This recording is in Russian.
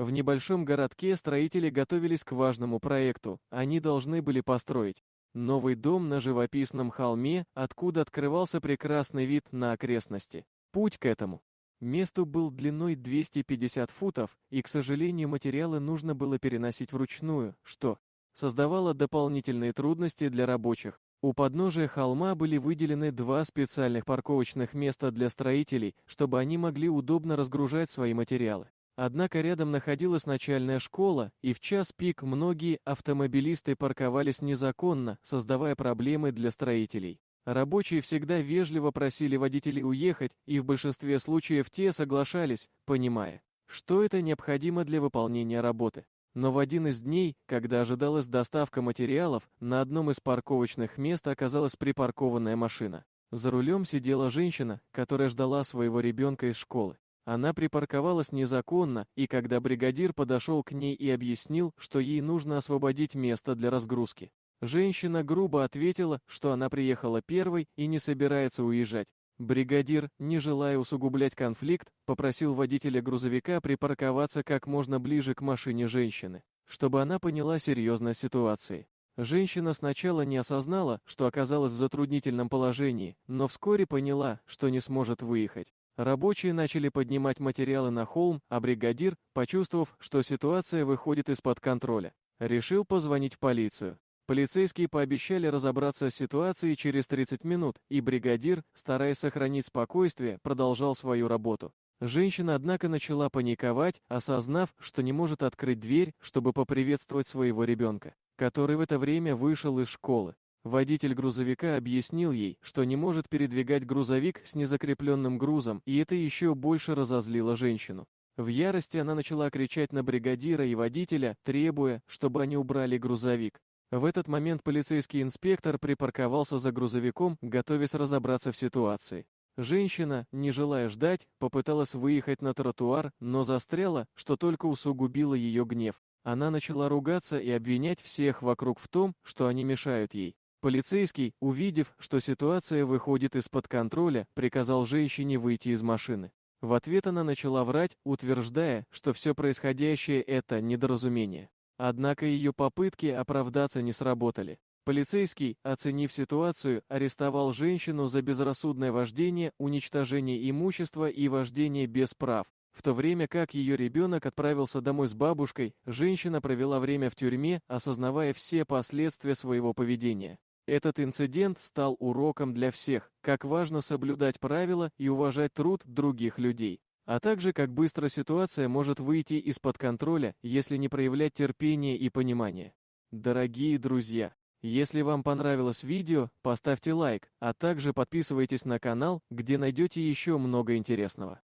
В небольшом городке строители готовились к важному проекту. Они должны были построить новый дом на живописном холме, откуда открывался прекрасный вид на окрестности. Путь к этому месту был длиной 250 футов, и, к сожалению, материалы нужно было переносить вручную, что создавало дополнительные трудности для рабочих. У подножия холма были выделены два специальных парковочных места для строителей, чтобы они могли удобно разгружать свои материалы. Однако рядом находилась начальная школа, и в час пик многие автомобилисты парковались незаконно, создавая проблемы для строителей. Рабочие всегда вежливо просили водителей уехать, и в большинстве случаев те соглашались, понимая, что это необходимо для выполнения работы. Но в один из дней, когда ожидалась доставка материалов, на одном из парковочных мест оказалась припаркованная машина. За рулем сидела женщина, которая ждала своего ребенка из школы. Она припарковалась незаконно, и когда бригадир подошел к ней и объяснил, что ей нужно освободить место для разгрузки, женщина грубо ответила, что она приехала первой и не собирается уезжать. Бригадир, не желая усугублять конфликт, попросил водителя грузовика припарковаться как можно ближе к машине женщины, чтобы она поняла серьезность ситуации. Женщина сначала не осознала, что оказалась в затруднительном положении, но вскоре поняла, что не сможет выехать. Рабочие начали поднимать материалы на холм, а бригадир, почувствовав, что ситуация выходит из-под контроля, решил позвонить в полицию. Полицейские пообещали разобраться с ситуацией через 30 минут, и бригадир, стараясь сохранить спокойствие, продолжал свою работу. Женщина, однако, начала паниковать, осознав, что не может открыть дверь, чтобы поприветствовать своего ребенка, который в это время вышел из школы. Водитель грузовика объяснил ей, что не может передвигать грузовик с незакрепленным грузом, и это еще больше разозлило женщину. В ярости она начала кричать на бригадира и водителя, требуя, чтобы они убрали грузовик. В этот момент полицейский инспектор припарковался за грузовиком, готовясь разобраться в ситуации. Женщина, не желая ждать, попыталась выехать на тротуар, но застряла, что только усугубило ее гнев. Она начала ругаться и обвинять всех вокруг в том, что они мешают ей. Полицейский, увидев, что ситуация выходит из-под контроля, приказал женщине выйти из машины. В ответ она начала врать, утверждая, что все происходящее – это недоразумение. Однако ее попытки оправдаться не сработали. Полицейский, оценив ситуацию, арестовал женщину за безрассудное вождение, уничтожение имущества и вождение без прав. В то время как ее ребенок отправился домой с бабушкой, женщина провела время в тюрьме, осознавая все последствия своего поведения. Этот инцидент стал уроком для всех, как важно соблюдать правила и уважать труд других людей, а также как быстро ситуация может выйти из-под контроля, если не проявлять терпения и понимания. Дорогие друзья, если вам понравилось видео, поставьте лайк, а также подписывайтесь на канал, где найдете еще много интересного.